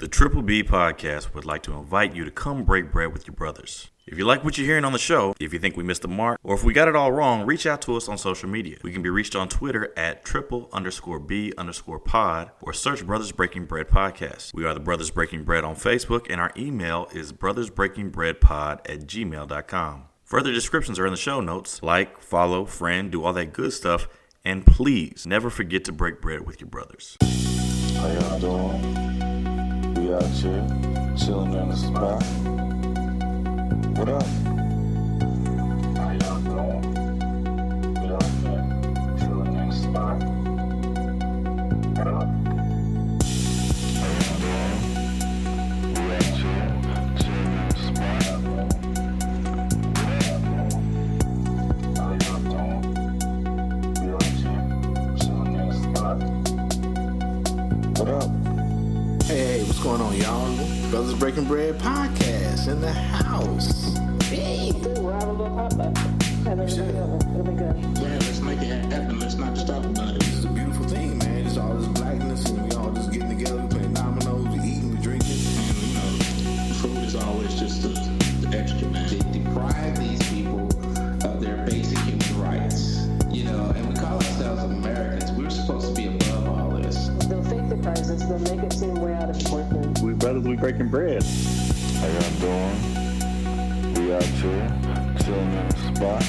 The Triple B Podcast would like to invite you to come break bread with your brothers. If you like what you're hearing on the show, if you think we missed the mark, or if we got it all wrong, reach out to us on social media. We can be reached on Twitter at triple_B_pod or search Brothers Breaking Bread Podcast. We are the Brothers Breaking Bread on Facebook, and our email is brothersbreakingbreadpod@gmail.com. Further descriptions are in the show notes. Like, follow, friend, do all that good stuff, and please never forget to break bread with your brothers. How y'all doing? We out here, chilling on the spot. What up? How y'all doing? We out here, chilling on the spot. What up? How y'all doing? We out here, chilling on the spot. How y'all doing? We out here, chilling on the spot. What up? Hey, what's going on, y'all? Brothers Breaking Bread Podcast in the house. Hey. We'll have a little potluck. It'll be good. Yeah, let's make it happen. Let's not just talk about it. This is a beautiful thing, man. It's all this blackness, and we all just getting together, we playing dominoes, we eating, we drinking. And, food is always just the extra, man. They deprive these people of their basic human rights, and we call ourselves Americans. We're supposed to be above all this. They'll fake the crisis. They'll make it seem way out of proportion. We brothers, we breaking bread. How y'all doing? We out here, chilling on the spot.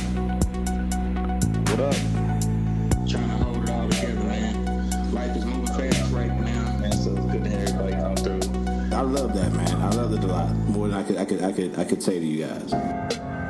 What up? Trying to hold it all together, man. Life is moving fast right now, man. So it's good to have everybody come through. I love that, man. I love it a lot. More than I could say to you guys.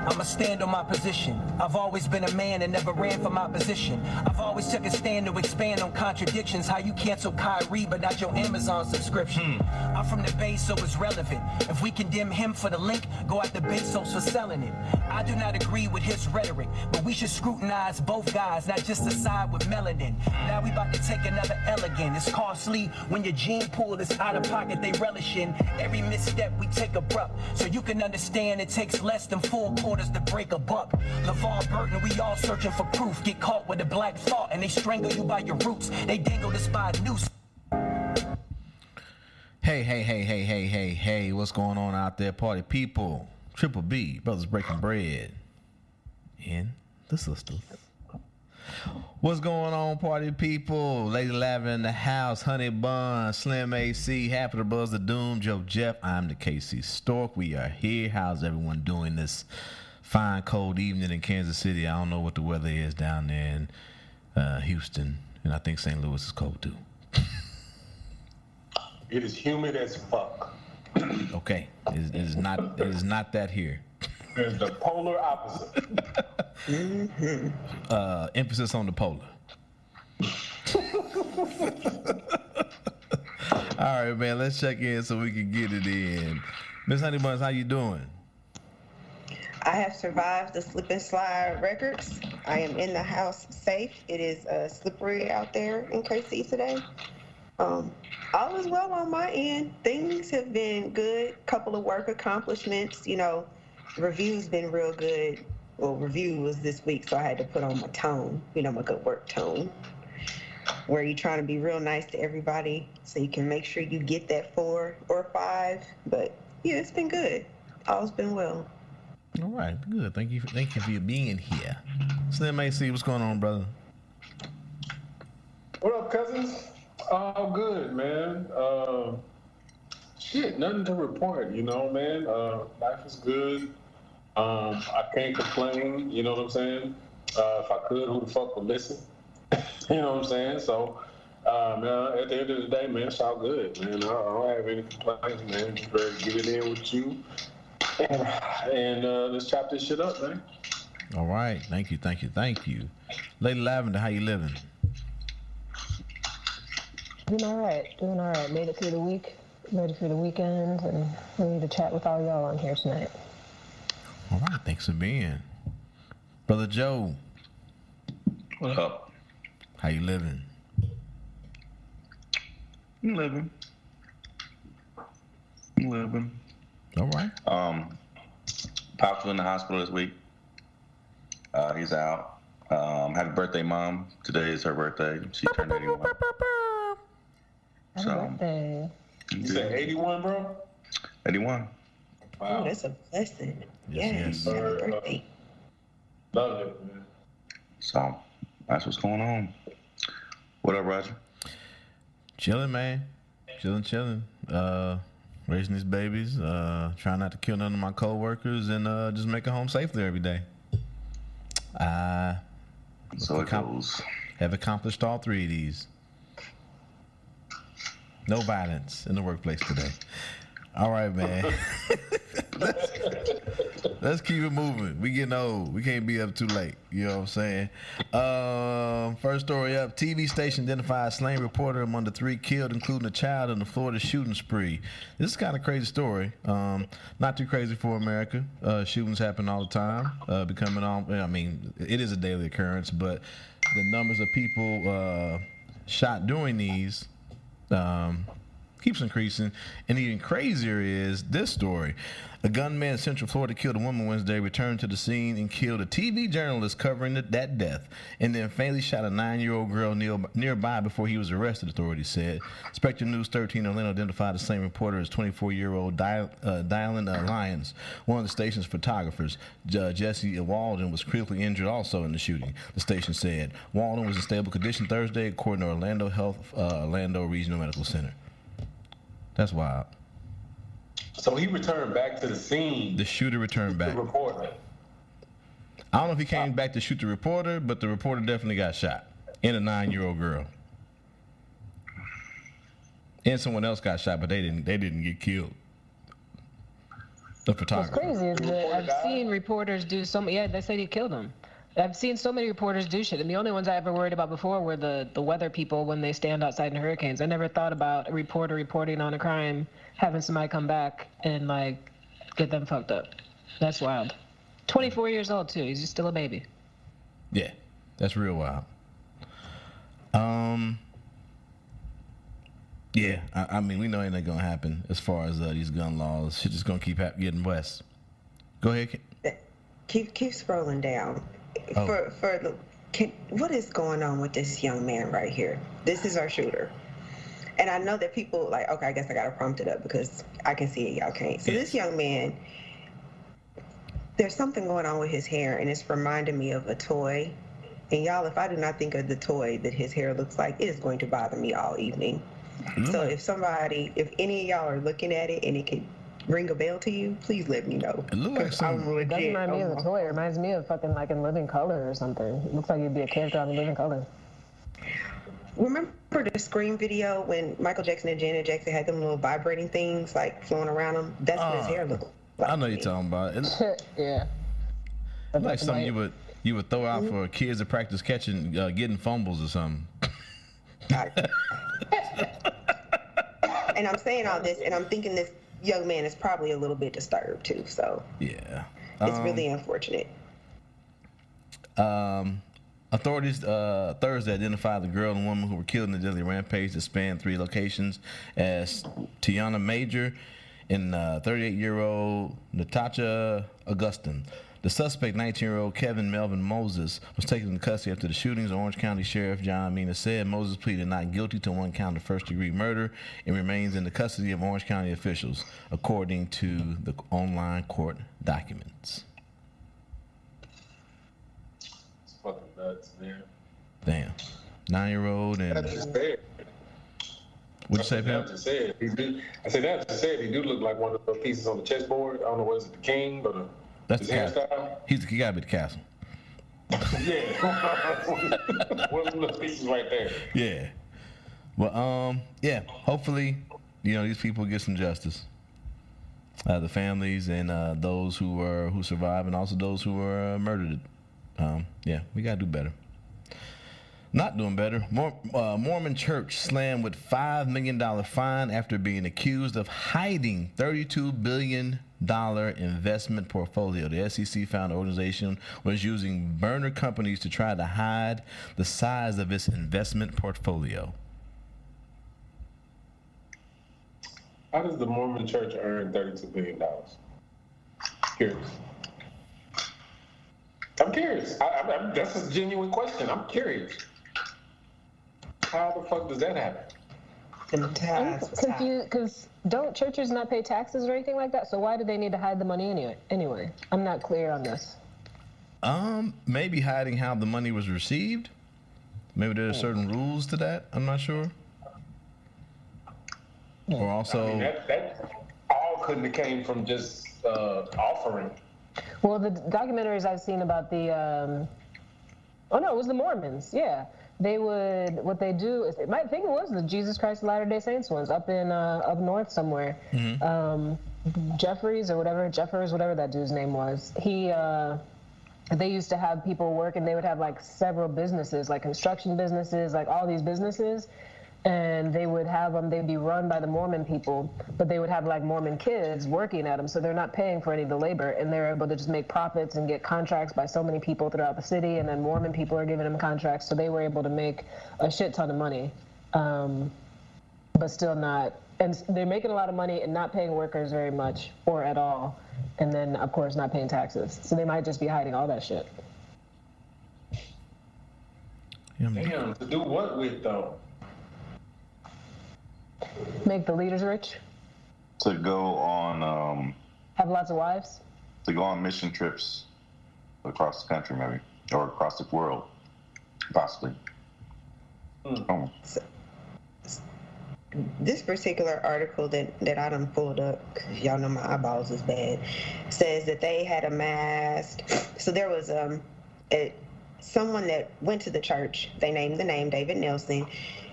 I'ma stand on my position. I've always been a man and never ran for my position. I've always took a stand to expand on contradictions. How you cancel Kyrie but not your Amazon subscription. I'm from the Bay, so it's relevant. If we condemn him for the link, go after Bezos for selling it. I do not agree with his rhetoric, but we should scrutinize both guys, not just the side with melanin. Now we about to take another elegant. It's costly when your gene pool is out of pocket, they relish in. Every misstep we take abrupt, so you can understand it takes less than 4 quarters to break a buck. LeVar Burton, we all searching for proof. Get caught with a black thought and they strangle you by your roots. They dangle this by a noose. Hey, what's going on out there, party people? Triple B, Brothers Breaking Bread, and the sisters. What's going on, party people? Lady Lavender in the house, Honey Bun, Slim AC, half of the brothers of Doom, Joe Jeff. I'm the KC Stork. We are here. How's everyone doing this fine, cold evening in Kansas City? I don't know what the weather is down there in Houston, and I think St. Louis is cold too. It is humid as fuck. Okay, it is not that here. It's the polar opposite. Emphasis on the polar. All right, man. Let's check in so we can get it in. Miss Honey Buns, how you doing? I have survived the slip and slide records. I am in the house safe. It is slippery out there in KC today. All is well on my end. Things have been good. Couple of work accomplishments. Review's been real good. Well, review was this week, so I had to put on my tone. My good work tone. Where you're trying to be real nice to everybody, so you can make sure you get that 4 or 5. But yeah, it's been good. All's been well. All right, good. Thank you for being here. Slim AC, what's going on, brother? What up, cousins? All good, man. Nothing to report, man. Life is good. I can't complain, you know what I'm saying? If I could, who the fuck would listen? You know what I'm saying? So, man, at the end of the day, man, it's all good, man. I don't have any complaints, man. Just ready to get it in with you. And let's chop this shit up, man. All right. Thank you. Lady Lavender, how you living? Doing all right. Made it through the week. Made it through the weekend, and ready to chat with all y'all on here tonight. All right. Thanks for being. Brother Joe. What up? How you living? I'm living. All right. Pops was in the hospital this week. He's out. Happy birthday, Mom. Today is her birthday. She turned 81. Happy birthday. You said 81, bro? 81. Wow. Oh, that's a blessing. Yes, Happy birthday. Love it, man. So that's what's going on. What up, Roger? Chilling, man. Chilling. Raising these babies. Trying not to kill none of my coworkers, and just make it home safely every day. So it goes. Have accomplished all three of these. No violence in the workplace today. All right, man. Let's keep it moving. We getting old. We can't be up too late. You know what I'm saying? First story up. TV station identifies slain reporter among the 3 killed, including a child in the Florida shooting spree. This is kind of crazy story. Not too crazy for America. Shootings happen all the time. It is a daily occurrence, but the numbers of people shot during these keeps increasing. And even crazier is this story. A gunman in Central Florida killed a woman Wednesday, returned to the scene, and killed a TV journalist covering that death, and then fatally shot a 9-year-old girl nearby before he was arrested, authorities said. Spectrum News 13 Orlando identified the same reporter as 24-year-old Dylan Lyons, one of the station's photographers. Jesse Walden was critically injured also in the shooting, the station said. Walden was in stable condition Thursday, according to Orlando Health, Orlando Regional Medical Center. That's wild. So he returned back to the scene. The shooter returned back. The reporter. I don't know if he came back to shoot the reporter, but the reporter definitely got shot. And a 9-year-old girl. And someone else got shot, but they didn't get killed. The photographer. What's crazy is that I've seen reporters do they said he killed him. I've seen so many reporters do shit, and the only ones I ever worried about before were the weather people when they stand outside in hurricanes. I never thought about a reporter reporting on a crime, having somebody come back and, like, get them fucked up. That's wild. 24 years old, too. He's just still a baby. Yeah, that's real wild. Yeah, I mean, we know ain't gonna happen as far as these gun laws. Shit just gonna keep getting worse. Go ahead. Keep scrolling down. Oh. What is going on with this young man right here? This is our shooter. And I know that people like, okay, I guess I gotta prompt it up because I can see it, y'all can't. So this young man, there's something going on with his hair, and it's reminding me of a toy. And y'all, if I do not think of the toy that his hair looks like, it is going to bother me all evening. So if any of y'all are looking at it and it could ring a bell to you, please let me know. It looks like something. It doesn't remind me of a toy. It reminds me of fucking like in Living Color or something. It looks like it'd be a character on Living Color. Remember the Scream video when Michael Jackson and Janet Jackson had them little vibrating things like flowing around them? That's what his hair looked like. I know you're talking about it. Yeah. It's like something you would throw out for kids to practice catching, getting fumbles or something. And I'm saying all this, and I'm thinking this young man is probably a little bit disturbed too. So yeah, it's really unfortunate. Authorities Thursday identified the girl and woman who were killed in the deadly rampage that spanned 3 locations as Tiana Major and 38-year-old Natasha Augustin. The suspect, 19-year-old Kevin Melvin Moses, was taken into custody after the shootings. Orange County Sheriff John Mina said Moses pleaded not guilty to 1 count of first-degree murder and remains in the custody of Orange County officials, according to the online court documents. It's fucking nuts, man. Damn. 9-year-old and... That's just bad. What'd you say, Pam? That just said. He do look like one of the pieces on the chessboard. I don't know, what is it, the king or the... That's his the castle. hairstyle? He gotta be the castle. Yeah. One of the little pieces right there. Yeah. Well, yeah. Hopefully, these people get some justice. The families and those who survive, and also those who were murdered. Yeah, we gotta do better. Not doing better. Mormon Church slammed with $5 million fine after being accused of hiding $32 billion investment portfolio. The SEC found the organization was using burner companies to try to hide the size of its investment portfolio. How does the Mormon Church earn $32 billion? Curious. I'm curious. That's a genuine question. I'm curious. How the fuck does that happen? Them tithes I'm was high. confused because don't churches not pay taxes or anything like that? So why do they need to hide the money anyway? I'm not clear on this. Maybe hiding how the money was received. Maybe there are certain rules to that. I'm not sure. Or also, I mean, that all couldn't have came from just offering. Well, the documentaries I've seen about the, oh no, it was the Mormons. Yeah, what they do is, I think it was the Jesus Christ of Latter-day Saints ones up north somewhere. Jeffers, whatever that dude's name was. They used to have people work, and they would have like several businesses, like construction businesses, like all these businesses. And they would have them, they'd be run by the Mormon people, but they would have like Mormon kids working at them, so they're not paying for any of the labor, and they're able to just make profits and get contracts by so many people throughout the city, and then Mormon people are giving them contracts, so they were able to make a shit ton of money, but still not, and they're making a lot of money and not paying workers very much, or at all, and then, of course, not paying taxes, so they might just be hiding all that shit. Damn, to do what with, though? Make the leaders rich. To go on Have lots of wives. to go on mission trips across the country, maybe, or across the world, possibly. Oh. This particular article that I done pulled up, 'cause y'all know my eyeballs is bad, says that they had amassed. So there was someone that went to the church. They named the name David Nelson.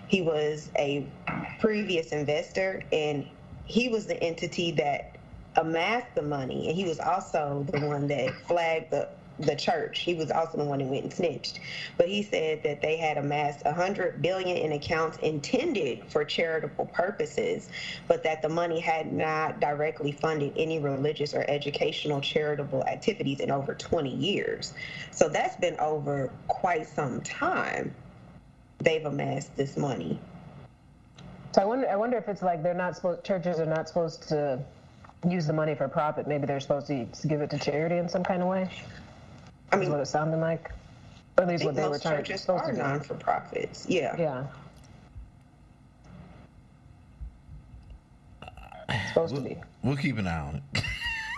He was a previous investor, and he was the entity that amassed the money, and he was also the one that flagged the church. He was also the one who went and snitched. But he said that they had amassed $100 billion in accounts intended for charitable purposes, but that the money had not directly funded any religious or educational charitable activities in over 20 years. So that's been over quite some time. They've amassed this money. So I wonder if it's like churches are not supposed to use the money for profit. Maybe they're supposed to give it to charity in some kind of way. I mean, what it sounded like, or at least what they were trying to do. Are non-for-profits. Yeah. Yeah. Supposed to be. We'll keep an eye on it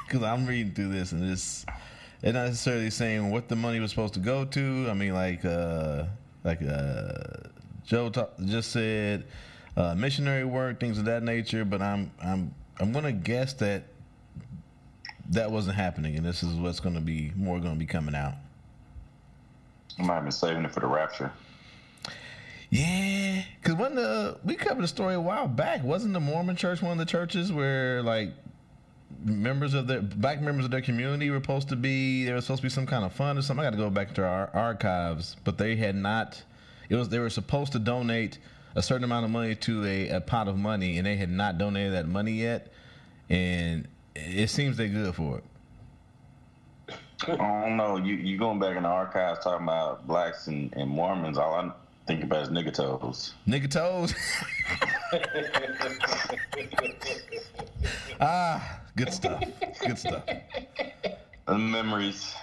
because I'm reading through this, and it's not necessarily saying what the money was supposed to go to. I mean, Joe just said missionary work, things of that nature, but I'm gonna guess that wasn't happening, and this is what's gonna be coming out. I might have been saving it for the rapture. Yeah, because we covered a story a while back. Wasn't the Mormon Church one of the churches where like black members of their community were supposed to be some kind of fund or something? I got to go back to our archives, but they had not. They were supposed to donate a certain amount of money to a pot of money, and they had not donated that money yet, and it seems they're good for it. I don't know. You going back in the archives talking about blacks and Mormons, all I think about is nigga toes. Nigga toes? Good stuff. Good stuff. Memories.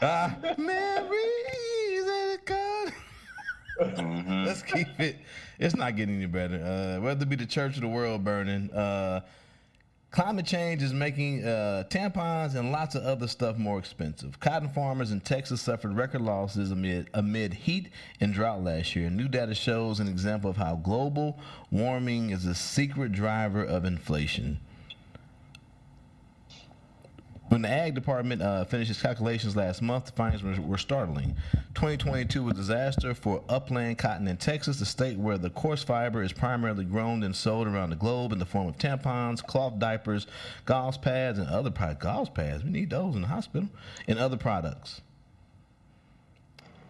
Memories of God. Mm-hmm. Let's keep it. It's not getting any better. Whether it be the church or the world burning, climate change is making tampons and lots of other stuff more expensive. Cotton farmers in Texas suffered record losses amid heat and drought last year. New data shows an example of how global warming is a secret driver of inflation. When the Ag Department finished its calculations last month, the findings were startling. 2022 was a disaster for upland cotton in Texas, the state where the coarse fiber is primarily grown and sold around the globe in the form of tampons, cloth diapers, gauze pads, and other products. Gauze pads, we need those in the hospital, and other products.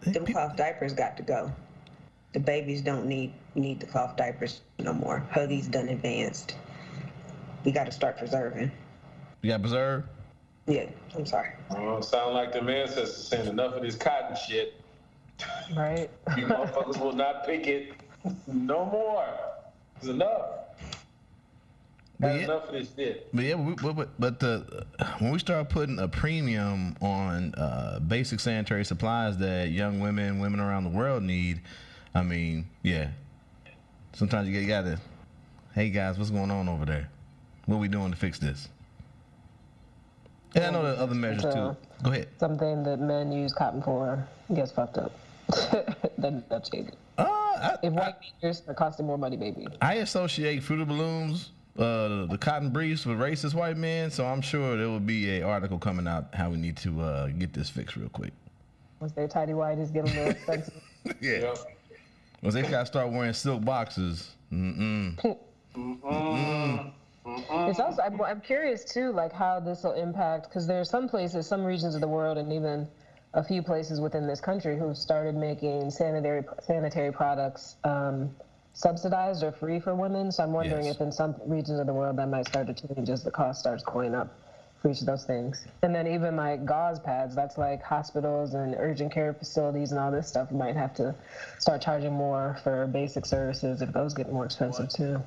Them cloth diapers got to go. The babies don't need the cloth diapers no more. Huggies done advanced. We got to start preserving. You got preserve? Yeah, I'm sorry. Sound like them ancestors saying enough of this cotton shit. Right. You motherfuckers will not pick it no more. It's enough. That's enough of this shit. But yeah, when we start putting a premium on basic sanitary supplies that young women around the world need, I mean, yeah. Sometimes you gotta hey guys, what's going on over there? What are we doing to fix this? And I know there are other measures too. Go ahead. Something that men use cotton for gets fucked up. Then that's shady. If white beaters are costing more money, baby. I associate Fruit of the Looms, the cotton briefs with racist white men, so I'm sure there will be an article coming out how we need to get this fixed real quick. Once their tidy whities get a little expensive. Yeah. Once they gotta start wearing silk boxes. It's also, I'm curious too, like how this will impact, because there are some places, some regions of the world, and even a few places within this country who've started making sanitary products subsidized or free for women. So I'm wondering if in some regions of the world that might start to change as the cost starts going up for each of those things. And then even like gauze pads, that's like hospitals and urgent care facilities and all this stuff might have to start charging more for basic services if those get more expensive too.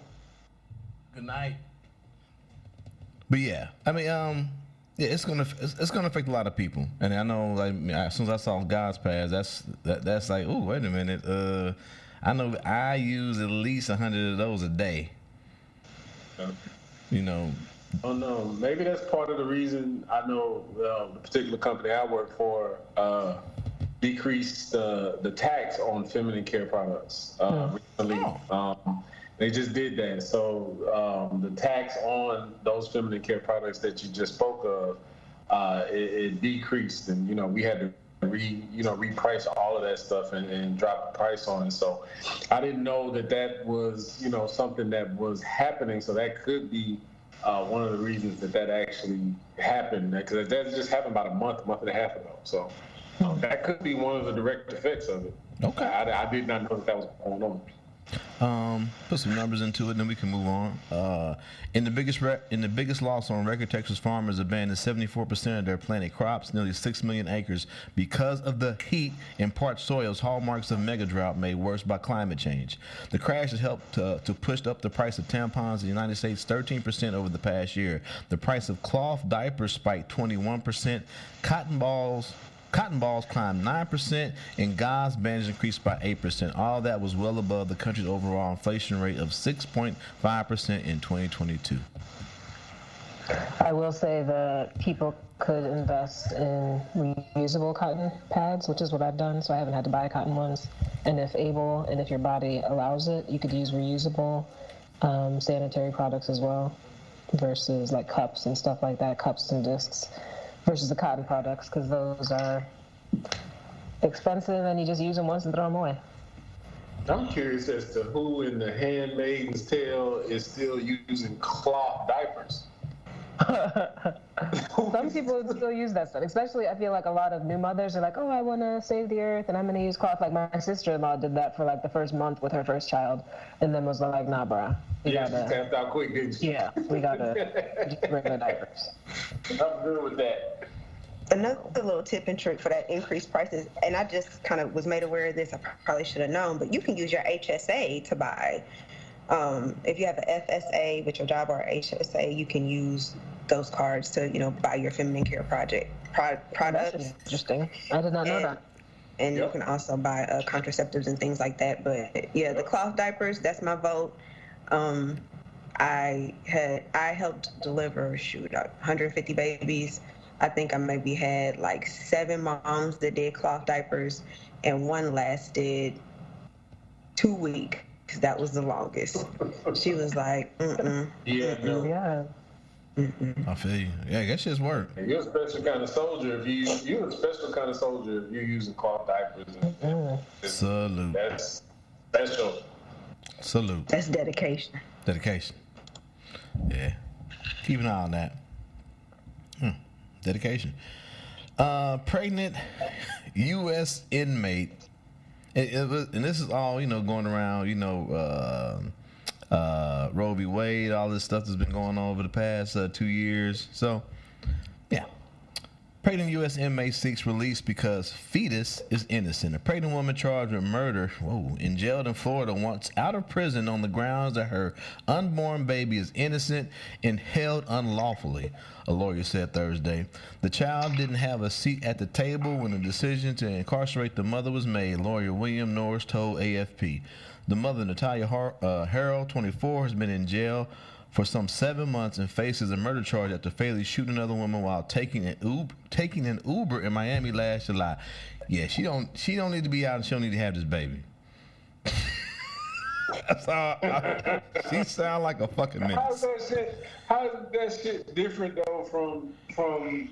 Good night. But yeah, I mean, yeah, it's gonna affect a lot of people, and I know, like, as soon as I saw gauze pads, that's like, oh, wait a minute, I know I use at least 100 of those a day. You know. Oh no, maybe that's part of the reason. I know the particular company I work for decreased the tax on feminine care products recently. They just did that. So the tax on those feminine care products that you just spoke of, it decreased, and we had to reprice all of that stuff and drop the price on it. So I didn't know that was something that was happening. So that could be one of the reasons that actually happened, because that just happened about a month and a half ago. So that could be one of the direct effects of it. Okay. I did not know that was going on. Put some numbers into it, and then we can move on. In the biggest loss on record, Texas farmers abandoned 74% of their planted crops, nearly 6 million acres, because of the heat and parched soils, hallmarks of mega drought made worse by climate change. The crash has helped to push up the price of tampons in the United States 13% over the past year. The price of cloth diapers spiked 21%. Cotton balls climbed 9%, and gauze bandages increased by 8%. All that was well above the country's overall inflation rate of 6.5% in 2022. I will say that people could invest in reusable cotton pads, which is what I've done, so I haven't had to buy cotton ones. And if able, and if your body allows it, you could use reusable sanitary products as well, versus like cups and stuff like that, cups and discs, versus the cotton products, because those are expensive and you just use them once and throw them away. I'm curious as to who in the Handmaid's Tale is still using cloth diapers. Some people still use that stuff, especially I feel like a lot of new mothers are like, oh, I want to save the earth and I'm going to use cloth. Like my sister-in-law did that for like the first month with her first child, and then was like, nah, brah. She tapped out quick, didn't she? Yeah, we got to just regular diapers. I'm good with that. Another little tip and trick for that increased prices, and I just kind of was made aware of this, I probably should have known, but you can use your HSA to buy. If you have an FSA with your job or HSA, you can use those cards to, buy your feminine care products. That's interesting. I did not know that. And you can also buy contraceptives and things like that. But yeah, the cloth diapers, that's my vote. I helped deliver 150 babies. I think I maybe had like 7 moms that did cloth diapers, and one lasted 2 weeks. That was the longest. She was like, Yeah. I feel you. Yeah, I guess shit's work. You're a special kind of soldier if you're using cloth diapers. Salute. That's special. Salute. That's dedication. Dedication. Yeah. Keep an eye on that. Dedication. Pregnant U.S. inmate. And this is all, going around, Roe v. Wade, all this stuff that's been going on over the past 2 years. So, yeah. Pregnant U.S. inmate seeks release because fetus is innocent. A pregnant woman charged with murder, and jailed in Florida wants out of prison on the grounds that her unborn baby is innocent and held unlawfully, a lawyer said Thursday. The child didn't have a seat at the table when the decision to incarcerate the mother was made, lawyer William Norris told AFP. The mother, Natalia Harrell, 24, has been in jail for some 7 months and faces a murder charge after fatally shooting another woman while taking an Uber in Miami last July. Yeah, she don't need to be out, and she don't need to have this baby. That's all. She sound like a fucking menace. How is that shit different though from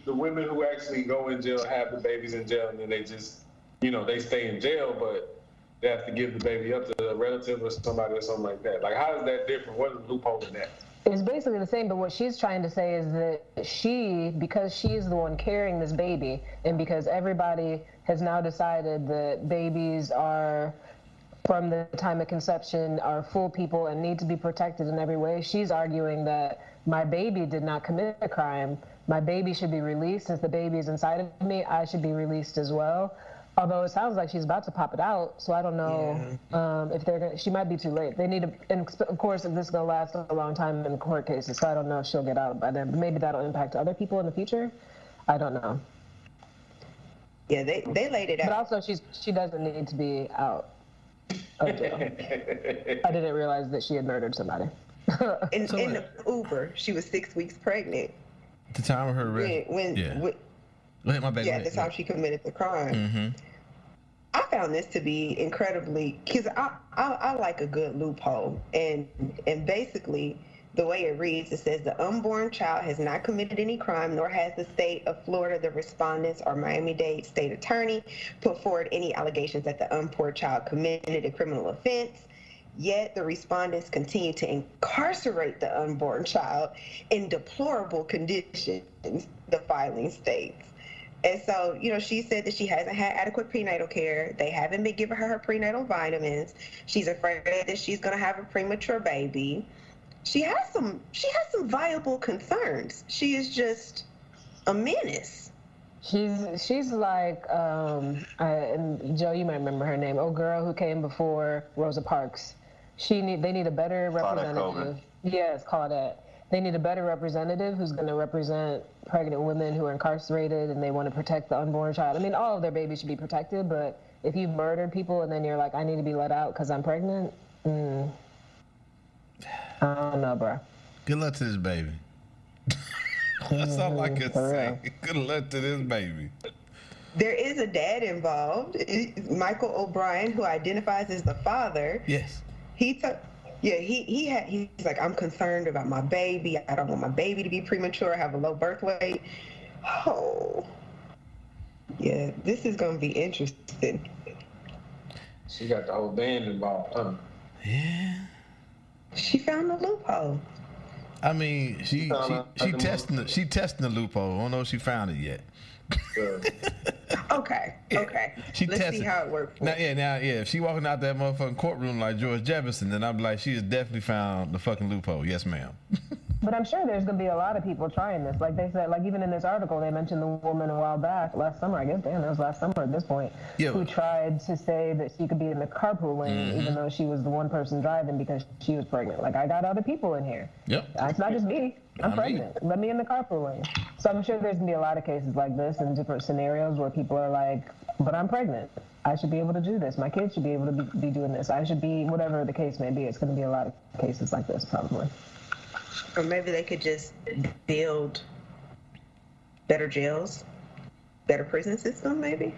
the women who actually go in jail, have the babies in jail, and then they just, they stay in jail, but they have to give the baby up to a relative or somebody or something like that. Like, how is that different? What is the loophole in that? It's basically the same, but what she's trying to say is that because she's the one carrying this baby, and because everybody has now decided that babies are, from the time of conception, are full people and need to be protected in every way, she's arguing that my baby did not commit a crime. My baby should be released. Since the baby is inside of me, I should be released as well. Although it sounds like she's about to pop it out, so I don't know if they're gonna. She might be too late. They need to, and of course, this is gonna last a long time in court cases, so I don't know if she'll get out by then. But maybe that'll impact other people in the future. I don't know. Yeah, they laid it out. But also, she doesn't need to be out of jail. I didn't realize that she had murdered somebody. in the Uber, she was 6 weeks pregnant. At the time of her arrest. Go ahead, my bad. Yeah, at the time she committed the crime. Mm-hmm. I found this to be incredibly, because I like a good loophole, and basically the way it reads, it says the unborn child has not committed any crime, nor has the state of Florida, the respondents, or Miami-Dade state attorney put forward any allegations that the unborn child committed a criminal offense. Yet the respondents continue to incarcerate the unborn child in deplorable conditions, the filing states. And so, she said that she hasn't had adequate prenatal care. They haven't been giving her prenatal vitamins. She's afraid that she's going to have a premature baby. She has some viable concerns. She is just a menace. She's like, and Joe, you might remember her name. Old girl who came before Rosa Parks. They need a better representative. Yes, Claudette. They need a better representative who's going to represent pregnant women who are incarcerated and they want to protect the unborn child. I mean, all of their babies should be protected, but if you've murdered people and then you're like, I need to be let out because I'm pregnant, I don't know, bro. Good luck to this baby. That's all I can say. Good luck to this baby. There is a dad involved, Michael O'Brien, who identifies as the father. Yes. He's like, I'm concerned about my baby. I don't want my baby to be premature, have a low birth weight. Oh, yeah, this is going to be interesting. She got the whole band involved, huh? Yeah. She found a loophole. I mean, she testing the loophole. I don't know if she found it yet. Okay. Let's see how it works. Now, if she walking out that motherfucking courtroom like George Jefferson, then I'm like, she has definitely found the fucking loophole. Yes, ma'am. But I'm sure there's going to be a lot of people trying this. Like they said, like even in this article, they mentioned the woman a while back, last summer, I guess. Damn, that was last summer at this point, who tried to say that she could be in the carpool lane, even though she was the one person driving because she was pregnant. Like, I got other people in here. Yep. It's not just me. I'm pregnant. Let me in the carpool lane. So I'm sure there's going to be a lot of cases like this in different scenarios where people are like, but I'm pregnant. I should be able to do this. My kids should be able to be doing this. I should be, whatever the case may be. It's going to be a lot of cases like this, probably. Or maybe they could just build better jails, better prison system, maybe.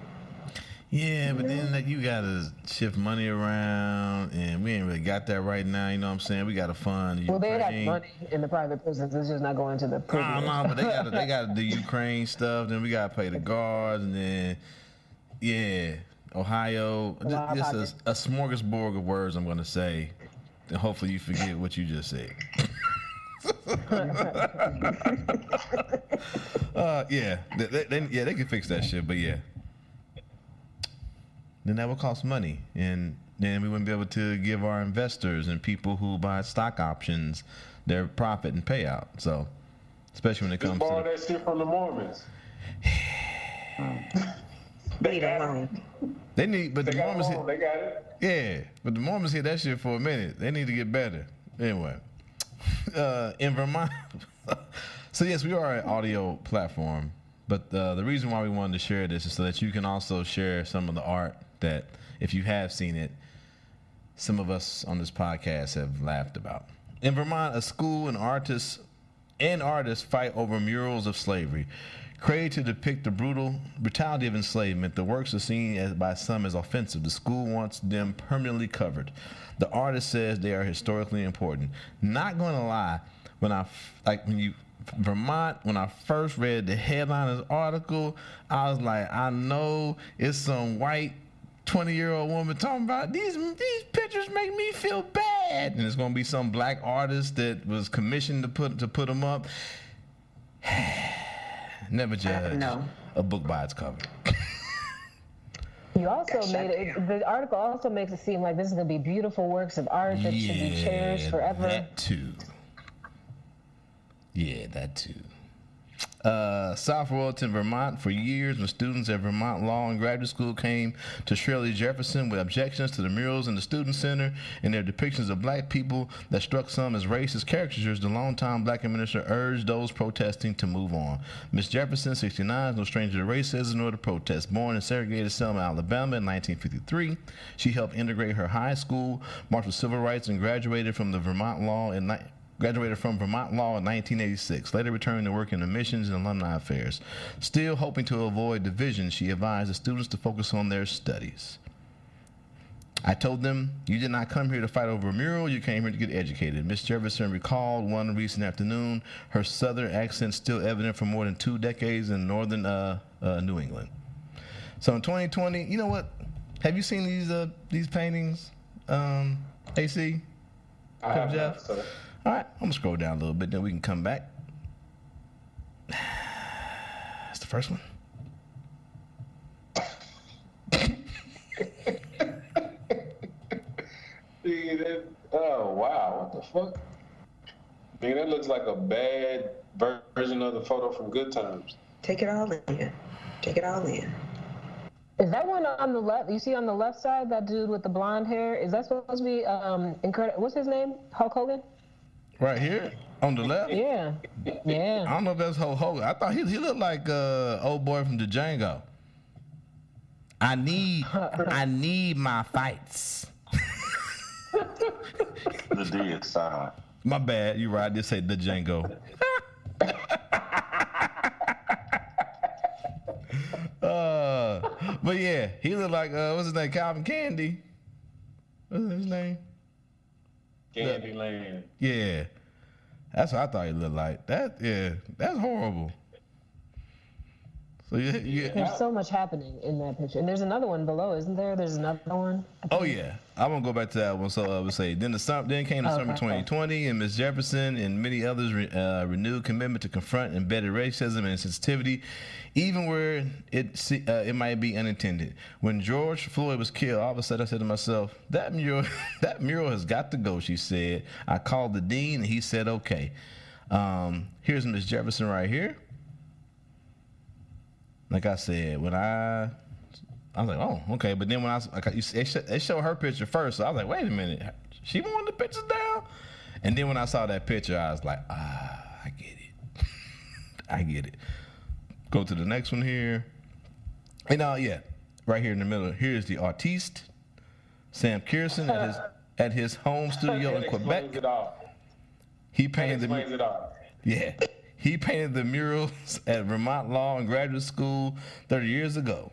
Yeah, but then you gotta shift money around, and we ain't really got that right now. You know what I'm saying? We gotta fund. Well, they got money in the private prisons. It's just not going to the prison. No, but they gotta do Ukraine stuff. Then we gotta pay the guards, and then Ohio. Just a smorgasbord of words I'm gonna say, and hopefully you forget what you just said. They can fix that shit, but then that would cost money, and then we wouldn't be able to give our investors and people who buy stock options their profit and payout. So, especially when it comes to borrow that shit from the Mormons. They got it. Yeah, but the Mormons hit that shit for a minute. They need to get better. Anyway, in Vermont. So yes, we are an audio platform, but the reason why we wanted to share this is so that you can also share some of the art that, if you have seen it, some of us on this podcast have laughed about. In Vermont, a school and artists fight over murals of slavery. Cred to depict the brutality of enslavement. The works are seen by some as offensive. The school wants them permanently covered. The artist says they are historically important. Not going to lie, when I first read the headline of this article, I was like, I know it's some white 20-year-old woman talking about these pictures make me feel bad, and it's gonna be some black artist that was commissioned to put them up. Never judge a book by its cover. You also the article also makes it seem like this is gonna be beautiful works of art that should be cherished forever. That too. Yeah, that too. South Royalton, Vermont. For years, when students at Vermont Law and Graduate School came to Shirley Jefferson with objections to the murals in the Student Center and their depictions of black people that struck some as racist caricatures, the longtime black administrator urged those protesting to move on. Miss Jefferson, 69, is no stranger to racism nor to protest. Born in segregated Selma, Alabama in 1953, she helped integrate her high school, marched for civil rights, and graduated from Vermont Law in 1986, later returning to work in admissions and alumni affairs. Still hoping to avoid division, she advised the students to focus on their studies. I told them, you did not come here to fight over a mural, you came here to get educated. Miss Jefferson recalled one recent afternoon, her southern accent still evident for more than 2 decades in northern New England. So in 2020, you know what? Have you seen these paintings, AC? I have not, sir. All right, I'm going to scroll down a little bit, then we can come back. That's the first one. Oh, wow. What the fuck? Man, that looks like a bad version of the photo from Good Times. Take it all in. Take it all in. Is that one on the left? You see on the left side, that dude with the blonde hair? Is that supposed to be, what's his name? Hulk Hogan? Right here on the left? Yeah. I don't know if that's Hulk Hogan. I thought he looked like old boy from the Django. I need my fights. The D is silent. My bad. You're right. I did say the Django. But yeah, he looked like what's his name? Calvin Candy. What's his name? Candyland. Yeah, that's what I thought he looked like. That's horrible. So yeah. There's so much happening in that picture, and there's another one below, isn't there? There's another one. Oh yeah, I'm gonna go back to that one. So I would say then came the summer 2020, and Miss Jefferson and many others renewed commitment to confront embedded racism and insensitivity, even where it might be unintended. When George Floyd was killed, all of a sudden I said to myself, that mural has got to go. She said. I called the dean, and he said okay. Here's Miss Jefferson right here. Like I said, when I was like, oh, okay. But then when they showed her picture first, so I was like, wait a minute, she wanted the pictures down? And then when I saw that picture, I was like, I get it. I get it. Go to the next one here. And right here in the middle, here's the artiste, Sam Kirsten, at his home studio in Quebec. He painted it all. Yeah. He painted the murals at Vermont Law and Graduate School 30 years ago.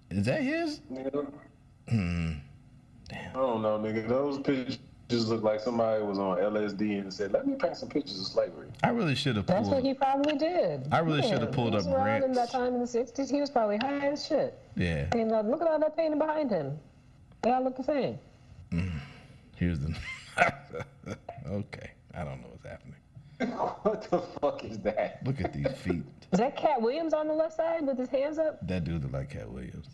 Is that his? Yeah. Damn. I don't know, nigga. Those pictures look like somebody was on LSD and said, let me paint some pictures of slavery. I really should have pulled. That's what he probably did. I really should have pulled up around in that time in the 60s. He was probably high as shit. Yeah. And look at all that painting behind him. They all look the same. Here's the... Okay. I don't know what's happening. What the fuck is that? Look at these feet. Is that Cat Williams on the left side with his hands up? That dude look like Cat Williams.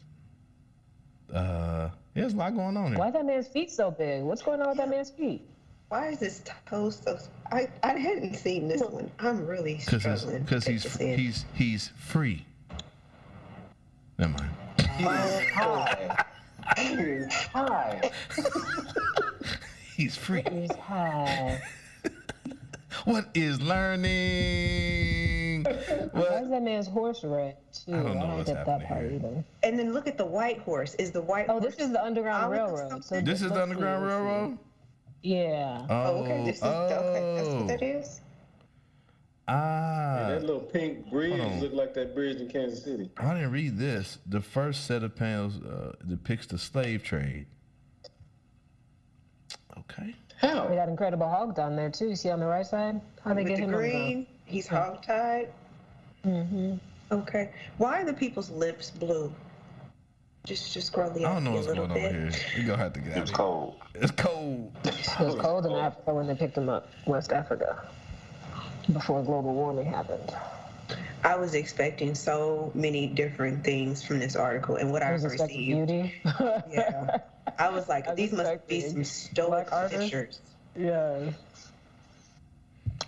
There's a lot going on here. Why are that man's feet so big? What's going on with that man's feet? Why is his toe so... I hadn't seen this one. I'm really struggling. Because he's free. Never mind. Hi. Hi. He's free. He's high. What is learning? Why is that man's horse red too? I don't know what's get that happening part here. either. And then look at the white horse. Is the white horse? Oh, this is the Underground solid or Railroad. So something? This is the let's Underground see. Railroad? Yeah. Oh, okay. This is okay. That's what that is. Ah. That little pink bridge Hold on. look like that bridge in Kansas City. I didn't read this. The first set of panels depicts the slave trade. Okay. We How? got Incredible Hulk down there too. You see on the right side? How they With get the him green, he's hogtied. Mm-hmm. Okay. Why are the people's lips blue? Just scroll the I don't know a what's little going on bit. here. We're going to have to get out It's of here. cold. It's cold. It was cold in Africa when they picked him up, West Africa, before global warming happened. I was expecting so many different things from this article, and what I I was received. expecting beauty. Yeah. I was like, I was these must be expecting some stoic black artists. pictures. Yeah.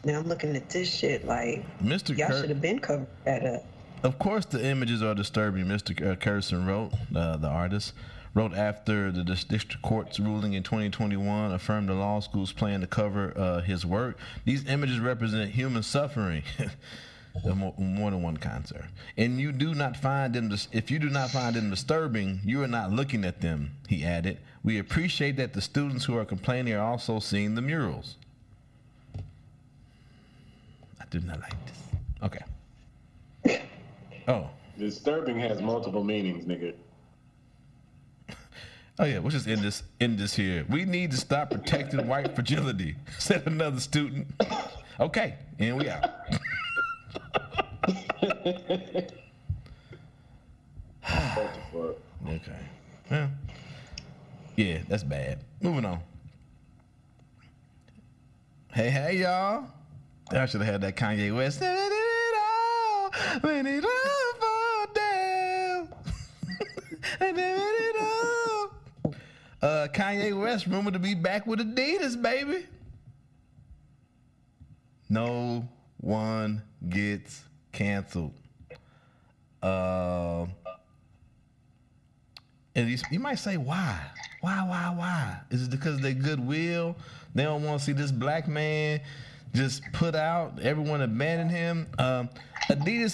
Now I'm looking at this shit like, Mr. y'all Kurt, should have been covered that up. of course, the images are disturbing. Mr. Curson wrote, the artist, wrote after the district court's ruling in 2021 affirmed the law school's plan to cover his work. These images represent human suffering. More than one kind, sir. And you do not find them. If you do not find them disturbing, you are not looking at them. He added. We appreciate that the students who are complaining are also seeing the murals. I do not like this. Okay. Oh. Disturbing has multiple meanings, nigga. Oh yeah, we'll just end this here. We need to stop protecting white fragility, said another student. Okay, and we out. What the fuck? Okay. Yeah. Yeah, that's bad. Moving on. Hey, y'all. I should have had that Kanye West. When it all fall down. Kanye West rumored to be back with Adidas, baby. No one gets canceled. And you might say, why? Why? Is it because of their goodwill? They don't want to see this black man just put out, everyone abandoned him. Adidas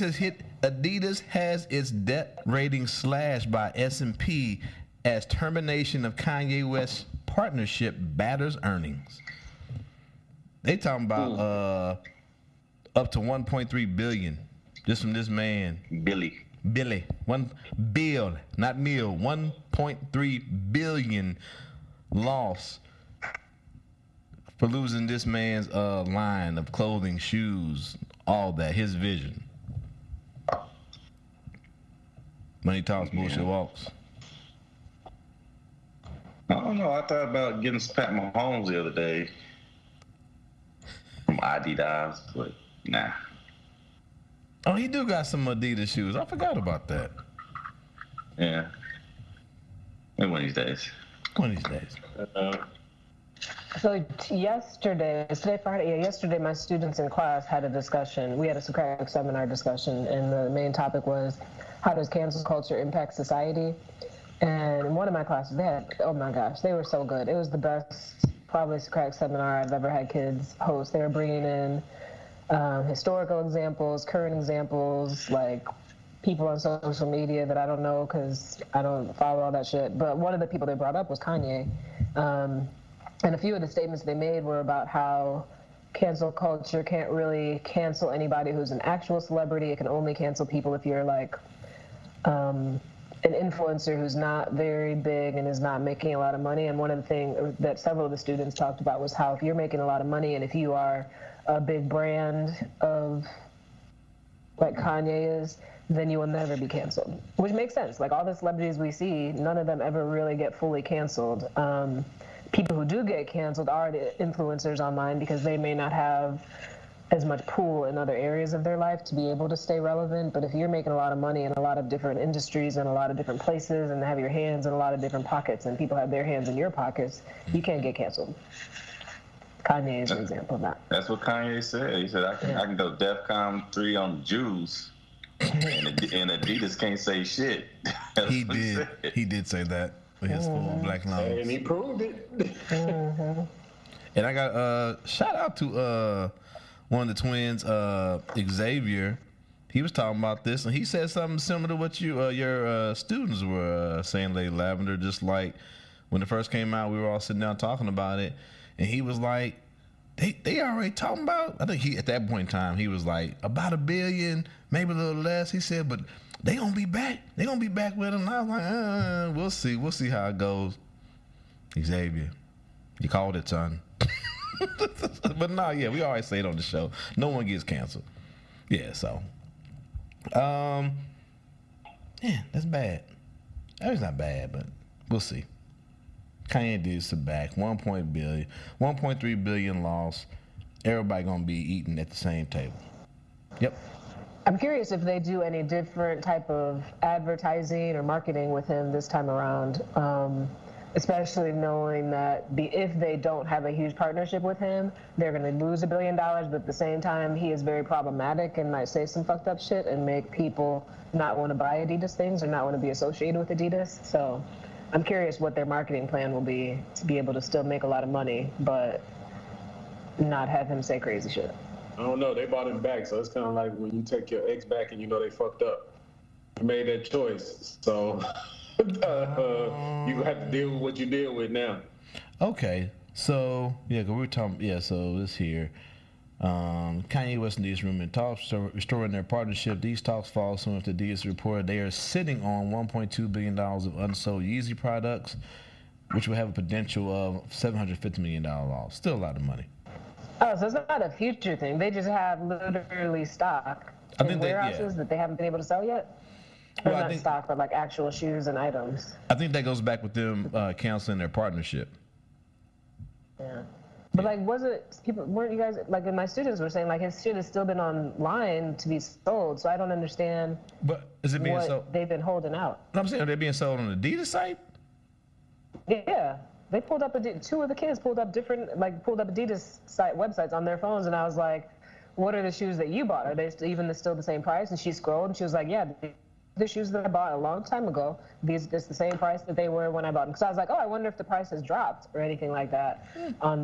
has its debt rating slashed by S&P as termination of Kanye West's partnership batters earnings. They talking about up to 1.3 billion just from this man. Billy. 1 bill, not meal. 1.3 billion loss for losing this man's line of clothing, shoes, all that, his vision. Money talks, bullshit walks. I don't know. I thought about getting Pat Mahomes the other day from Adidas, but nah. Oh, he do got some Adidas shoes. I forgot about that. Yeah. Maybe one of these days. One of these days. So yesterday my students in class had a discussion. We had a Socratic seminar discussion, and the main topic was, how does cancel culture impact society? And in one of my classes, oh my gosh, they were so good. It was the best, probably Socratic seminar I've ever had kids host. They were bringing in historical examples, current examples, like people on social media that I don't know because I don't follow all that shit. But one of the people they brought up was Kanye. And a few of the statements they made were about how cancel culture can't really cancel anybody who's an actual celebrity. It can only cancel people if you're like an influencer who's not very big and is not making a lot of money. And one of the things that several of the students talked about was how if you're making a lot of money and if you are a big brand of like Kanye is, then you will never be canceled, which makes sense. Like all the celebrities we see, none of them ever really get fully canceled. People who do get canceled are the influencers online because they may not have as much pool in other areas of their life to be able to stay relevant. But if you're making a lot of money in a lot of different industries and a lot of different places and have your hands in a lot of different pockets and people have their hands in your pockets, you can't get canceled. Kanye is an example of that. That's what Kanye said. He said, I can go DEFCON 3 on the Jews, and Adidas can't say shit. He did. He did say that with his full black lungs. And he proved it. And I got shout out to one of the twins, Xavier. he was talking about this, and he said something similar to what your students were saying, Lady Lavender. Just like when it first came out, we were all sitting down talking about it, and he was like, they already talking about. I think he at that point in time he was like about $1 billion, maybe a little less. He said, but they gonna be back. They gonna be back with him. And I was like, we'll see. We'll see how it goes. Xavier, you called it, son. But no, yeah, we always say it on the show. No one gets canceled. Yeah, so. Yeah, that's bad. That was not bad, but we'll see. Kanye did some back. 1.3 billion loss. Everybody gonna be eating at the same table. Yep. I'm curious if they do any different type of advertising or marketing with him this time around, especially knowing that if they don't have a huge partnership with him, they're going to lose $1 billion, but at the same time, he is very problematic and might say some fucked up shit and make people not want to buy Adidas things or not want to be associated with Adidas. So I'm curious what their marketing plan will be to be able to still make a lot of money, but not have him say crazy shit. I don't know. They bought him back, so it's kind of like when you take your ex back and you know they fucked up. You made that choice, so you have to deal with what you deal with now. Okay, so yeah, we were talking. Yeah, so this here, Kanye West and Adidas room in talks restoring their partnership. These talks fall soon after Adidas reported they are sitting on $1.2 billion of unsold Yeezy products, which will have a potential of $750 million loss. Still a lot of money. Oh, so it's not a future thing. They just have literally stock in warehouses that they haven't been able to sell yet? Or not stock, but like actual shoes and items. I think that goes back with them canceling their partnership. Yeah. But like, weren't you guys, like my students were saying, like his shit has still been online to be sold, so I don't understand but is it being sold? They've been holding out. I'm saying, are they being sold on the Adidas site? Yeah. They pulled up, two of the kids pulled up Adidas websites on their phones, and I was like, what are the shoes that you bought? Are they still the same price? And she scrolled, and she was like, yeah, the shoes that I bought a long time ago, it's the same price that they were when I bought them. Because I was like, oh, I wonder if the price has dropped or anything like that on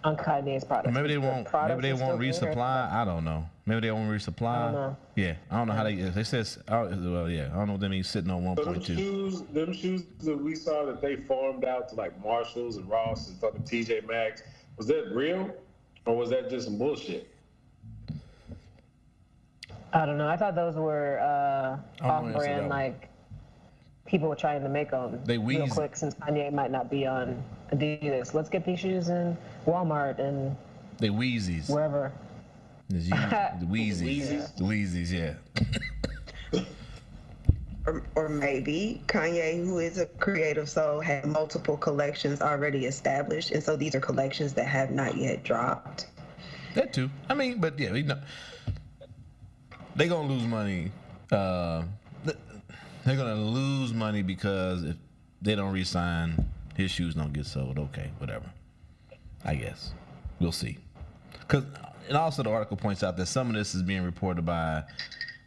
Kanye's products. Maybe they won't resupply. I don't know. Maybe they won't resupply. I don't know. Yeah, I don't know how they says. Well, yeah, I don't know what that means sitting on 1.2. Them shoes that we saw that they farmed out to like Marshalls and Ross and fucking TJ Maxx, was that real or was that just some bullshit? I don't know. I thought those were off-brand, like people were trying to make them real quick since Kanye might not be on Adidas. Let's get these shoes in Walmart and they Wheezies wherever. The Wheezies, the Wheezies, yeah. Or maybe Kanye, who is a creative soul, had multiple collections already established, and so these are collections that have not yet dropped. That too. I mean, but yeah, they're gonna lose money. They're gonna lose money because if they don't re-sign, his shoes don't get sold. Okay, whatever. I guess we'll see. And also the article points out that some of this is being reported by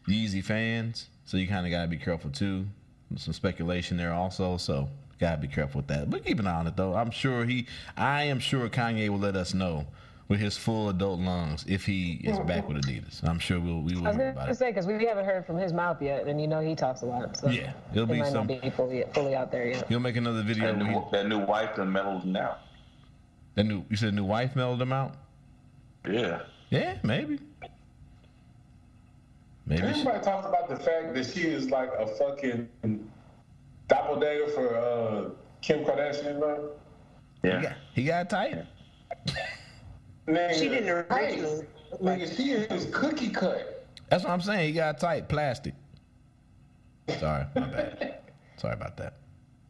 Yeezy fans, so you kind of gotta be careful too. There's some speculation there also, so gotta be careful with that. But keep an eye on it though. I am sure Kanye will let us know with his full adult lungs if he is back with Adidas. I'm sure we will hear about it. I was going to say, because we haven't heard from his mouth yet, and he talks a lot. So yeah, it'll be might not be fully out there yet. He'll make another video. That new wife done mellowed him out. You said a new wife mellowed him out? Yeah. Yeah, maybe. Everybody talks about the fact that she is like a fucking doppelganger for Kim Kardashian, bro. Yeah. He got tight. Nigga, She didn't originally. Nigga, she is cookie cut. That's what I'm saying. He got tight. Plastic. Sorry, my bad. Sorry about that.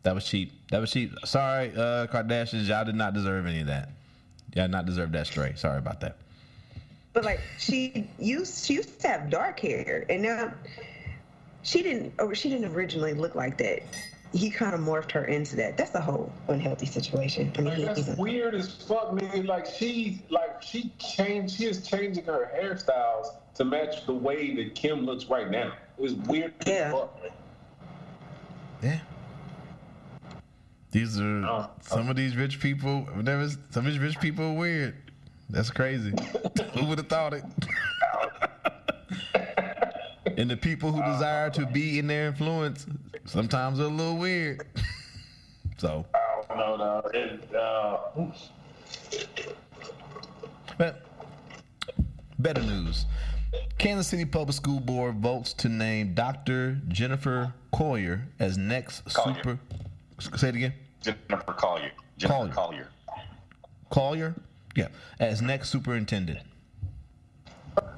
That was cheap. Sorry, Kardashians. Y'all did not deserve any of that. Y'all did not deserve that straight. Sorry about that. But like she used to have dark hair, and now she didn't originally look like that. He kind of morphed her into that. That's a whole unhealthy situation. I mean, that's weird as fuck, nigga. She is changing her hairstyles to match the way that Kim looks right now. It was weird as fuck. Yeah. These are some of these rich people. Some of these rich people are weird. That's crazy. Who would have thought it? And the people who desire to be in their influence sometimes are a little weird. So. No. But better news. Kansas City Public School Board votes to name Dr. Jennifer Collier as next Collier. Say it again. Jennifer Collier. Collier? Yeah, as next superintendent.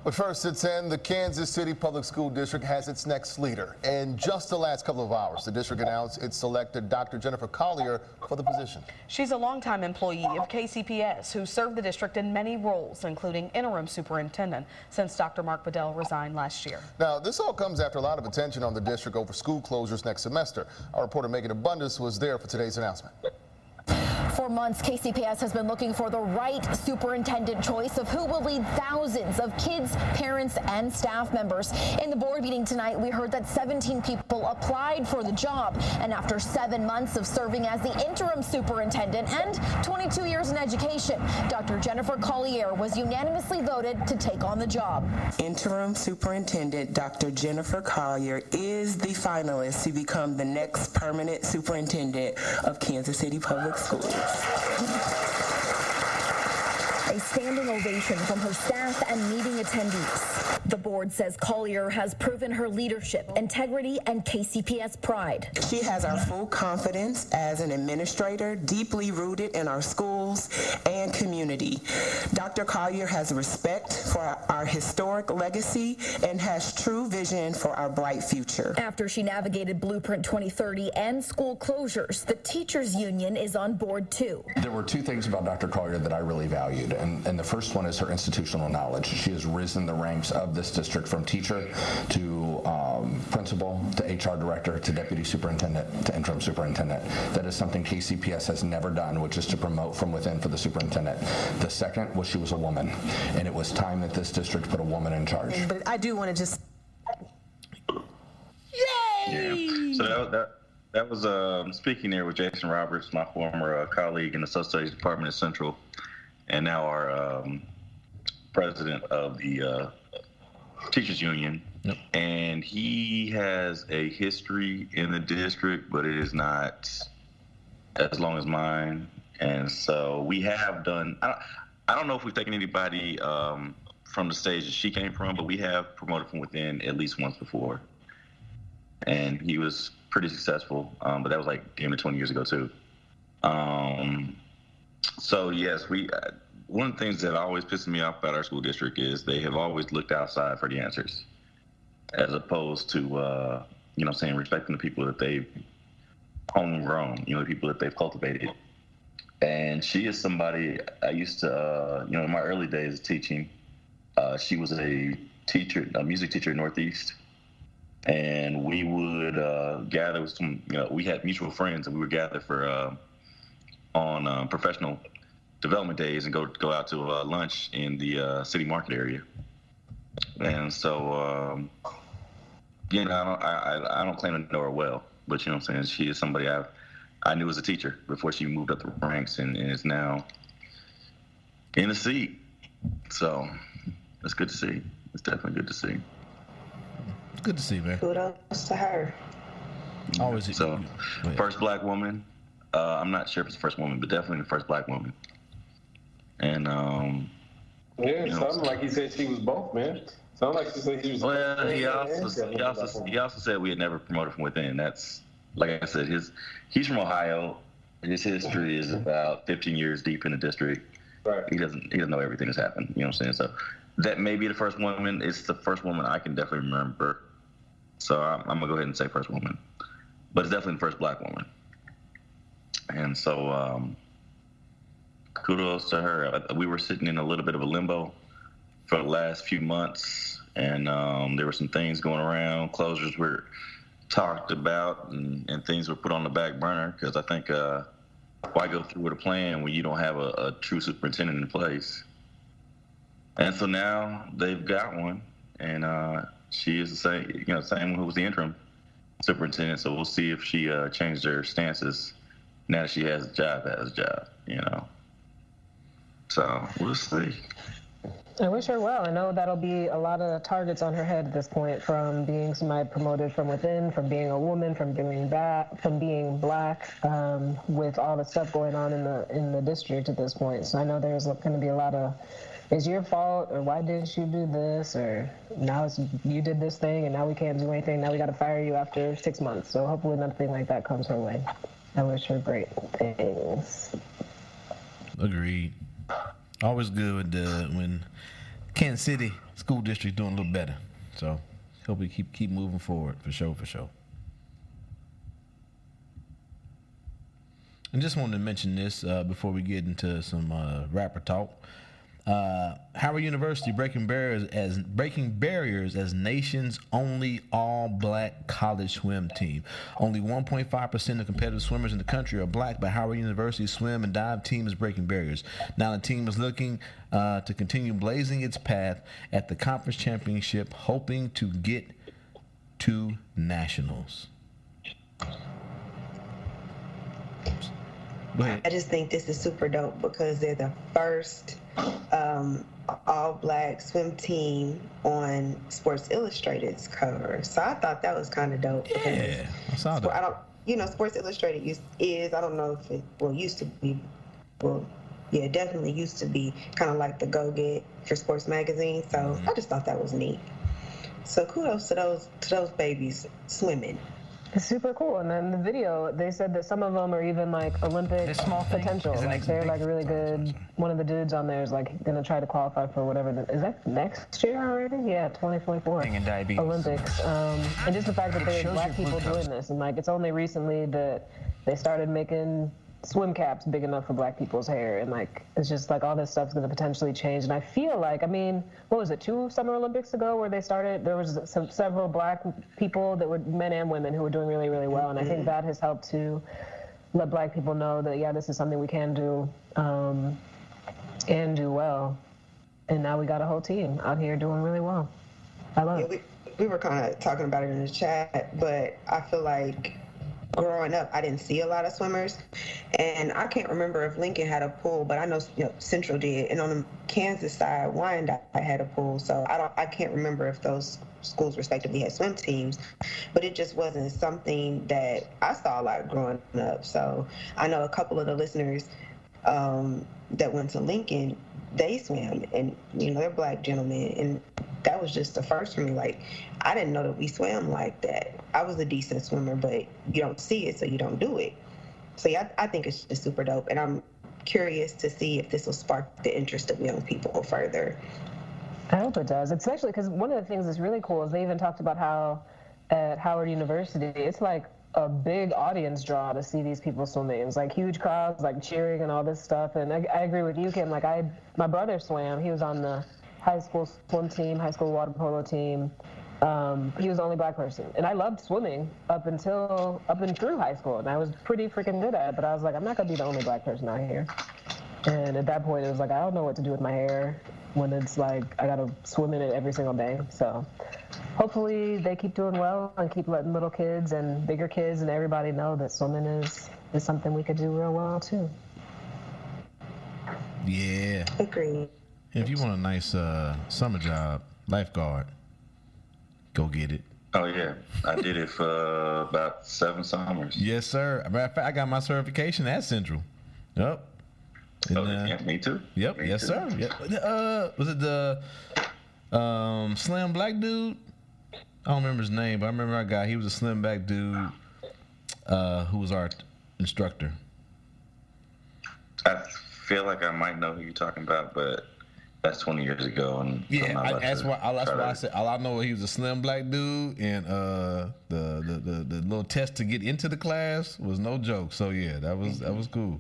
But first at 10, the Kansas City Public School District has its next leader. In just the last couple of hours, the district announced it selected Dr. Jennifer Collier for the position. She's a longtime employee of KCPS who served the district in many roles, including interim superintendent, since Dr. Mark Bedell resigned last year. Now, this all comes after a lot of attention on the district over school closures next semester. Our reporter Megan Abundis was there for today's announcement. For months, KCPS has been looking for the right superintendent choice of who will lead thousands of kids, parents, and staff members. In the board meeting tonight, we heard that 17 people applied for the job. And after 7 months of serving as the interim superintendent and 22 years in education, Dr. Jennifer Collier was unanimously voted to take on the job. Interim Superintendent Dr. Jennifer Collier is the finalist to become the next permanent superintendent of Kansas City Public Schools. A standing ovation from her staff and meeting attendees. The board says Collier has proven her leadership, integrity, and KCPS pride. She has our full confidence as an administrator, deeply rooted in our schools and community. Dr. Collier has respect for our historic legacy and has true vision for our bright future. After she navigated Blueprint 2030 and school closures, the teachers union is on board too. There were two things about Dr. Collier that I really valued, and the first one is her institutional knowledge. She has risen the ranks of this district from teacher to principal to HR director to deputy superintendent to interim superintendent. That is something KCPS has never done, which is to promote from within for the superintendent. The second was she was a woman, and it was time that this district put a woman in charge. But I do want to just... Yay! Yeah. So that was speaking there with Jason Roberts, my former colleague in the social studies department at Central, and now our president of the teachers union. Yep. And he has a history in the district, but it is not as long as mine. And so we have done, I don't know if we've taken anybody from the stage that she came from, but we have promoted from within at least once before. And he was pretty successful, but that was like 10 to 20 years ago too. So yes, one of the things that always pisses me off about our school district is they have always looked outside for the answers, as opposed to, respecting the people that they've homegrown, the people that they've cultivated. And she is somebody I used to, in my early days of teaching, she was a music teacher in Northeast. And we would gather with some, we had mutual friends, and we would gather for on professional development days and go out to lunch in the city market area. And so, I don't claim to know her well, but you know what I'm saying? She is somebody I knew as a teacher before she moved up the ranks and is now in the seat. So it's good to see. It's definitely good to see. Good to see, man. Kudos to her. Always. So, first black woman. I'm not sure if it's the first woman, but definitely the first black woman. And something like he said she was both, man. Sounded like she said he was. Well, he also said we had never promoted from within. That's like I said, he's from Ohio. His history is about 15 years deep in the district. Right. He doesn't know everything that's happened. You know what I'm saying? So that may be the first woman. It's the first woman I can definitely remember. So I'm gonna go ahead and say first woman, but it's definitely the first black woman. And so kudos to her. We were sitting in a little bit of a limbo for the last few months, and there were some things going around. Closures were talked about, and things were put on the back burner because I think why go through with a plan when you don't have a true superintendent in place? And so now they've got one, and she is the same who was the interim superintendent. So we'll see if she changed her stances now that she has a job. So we'll see. I wish her well. I know that'll be a lot of targets on her head at this point, from being somebody promoted from within, from being a woman, from being black, with all the stuff going on in the district at this point. So I know there's going to be a lot of, it's your fault, or why didn't you do this, or now it's you did this thing and now we can't do anything. Now we got to fire you after 6 months. So hopefully nothing like that comes her way. I wish her great things. Agreed. Always good when Kansas City School District doing a little better. So hope we keep moving forward for sure. And just wanted to mention this before we get into some rapper talk. Howard University breaking barriers as nation's only all-black college swim team. Only 1.5% of competitive swimmers in the country are black, but Howard University's swim and dive team is breaking barriers. Now the team is looking to continue blazing its path at the conference championship, hoping to get to nationals. Go ahead. I just think this is super dope because they're the first all-black swim team on Sports Illustrated's cover. So I thought that was kind of dope. Yeah, I saw that. Sports Illustrated I don't know if it used to be. It definitely used to be kind of like the Go-Get for sports magazines. So I just thought that was neat. So kudos to those babies swimming. It's super cool. And then the video, they said that some of them are even like Olympic potential. Like they're like really good. One of the dudes on there is like going to try to qualify for whatever. Is that next year already? Yeah, 2024 Olympics. And just the fact that there's black people doing this, and like it's only recently that they started making swim caps big enough for black people's hair, and like it's just like all this stuff's going to potentially change. And I feel like, what was it, 2 Summer Olympics ago where they started, there was several black people that were men and women who were doing really, really well, and I think that has helped to let black people know that this is something we can do and do well. And now we got a whole team out here doing really well. I love it. We were kind of talking about it in the chat, but I feel like growing up, I didn't see a lot of swimmers, and I can't remember if Lincoln had a pool, but I know Central did, and on the Kansas side, Wyandotte had a pool. So I can't remember if those schools respectively had swim teams, but it just wasn't something that I saw a lot growing up. So I know a couple of the listeners that went to Lincoln, they swim, and they're black gentlemen, and that was just the first for me. Like, I didn't know that we swam like that. I was a decent swimmer, but you don't see it, so you don't do it. So yeah, I think it's just super dope, and I'm curious to see if this will spark the interest of young people further. I hope it does, especially because one of the things that's really cool is they even talked about how at Howard University, it's like a big audience draw to see these people swimming. It's like huge crowds, like cheering and all this stuff. And I agree with you, Kim. Like my brother swam. He was on the high school swim team, high school water polo team. He was the only black person. And I loved swimming up and through high school. And I was pretty freaking good at it. But I was like, I'm not going to be the only black person out here. And at that point, it was like, I don't know what to do with my hair when it's like I got to swim in it every single day. So hopefully they keep doing well and keep letting little kids and bigger kids and everybody know that swimming is something we could do real well, too. Yeah. Agreed. If you want a nice summer job, lifeguard, go get it. Oh, yeah. I did it for about 7 summers. Yes, sir. Matter of fact, I got my certification at Central. Yep. And, yeah, me too. Yep. Me yes, too. sir. Yep. Was it the slim black dude? I don't remember his name, but I remember our guy. He was a slim black dude who was our instructor. I feel like I might know who you're talking about, but that's 20 years ago. And yeah, that's why I said. All I know is he was a slim black dude, and the little test to get into the class was no joke. So yeah, that was cool.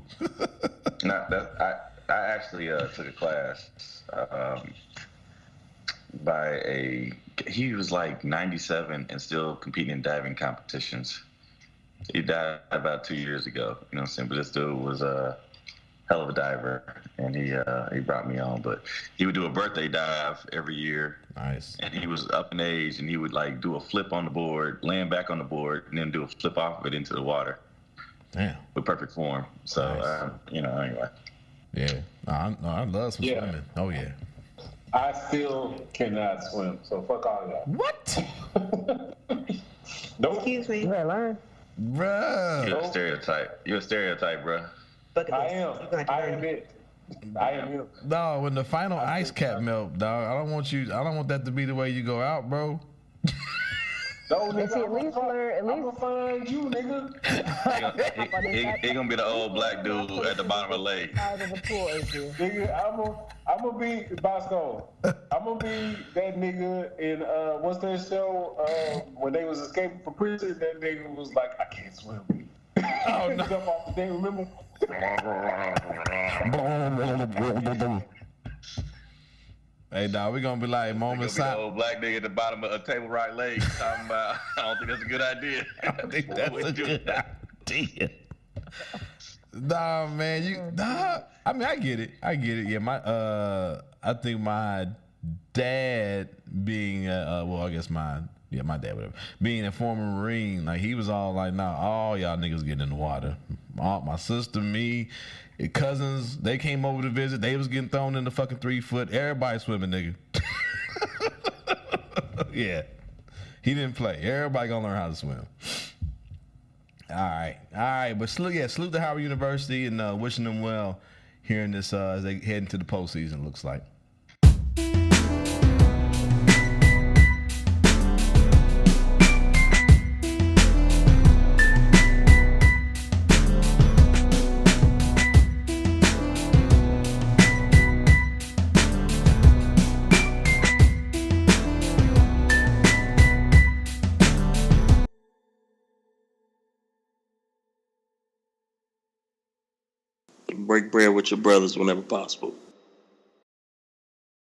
I actually took a class by he was like 97 and still competing in diving competitions. He died about 2 years ago. You know what I'm saying? But this dude was a hell of a diver, and he brought me on. But he would do a birthday dive every year. Nice. And he was up in age, and he would like do a flip on the board, land back on the board, and then do a flip off of it into the water. Damn. With perfect form. So, nice. Anyway. Yeah. I love some swimming. Oh, yeah. I still cannot swim, so fuck all y'all. What? Nope. Excuse me. You better learn. Bruh. You're a stereotype. You're a stereotype, bro. I am. I admit. I am you. Dog, when the final ice cap melt, dog, I don't want that to be the way you go out, bro. No, They see, nigga, at least learn. At I'm least gonna find you, nigga. He gonna be the old black dude at the bottom of the lake. Side of the pool, Nigga, I'm gonna be Bosco. I'm gonna be that nigga in what's that show? When they was escaping from prison, that nigga was like, I can't swim. Oh no! Jump off the thing, remember? Hey, dog, we gonna be like moment silence. Old black nigga at the bottom of a Table Rock Lake talking about. I don't think that's a good idea. I don't think that's a good idea. Nah, man, I mean, I get it. Yeah, I think my dad being, my dad, whatever, being a former Marine, like he was all like, nah, all y'all niggas getting in the water. My sister, me, cousins, they came over to visit. They was getting thrown in the fucking 3 foot. Everybody swimming, nigga. Yeah, he didn't play. Everybody gonna learn how to swim. All right. But salute to Howard University and wishing them well here in this as they head into the postseason. Looks like. Break bread with your brothers whenever possible.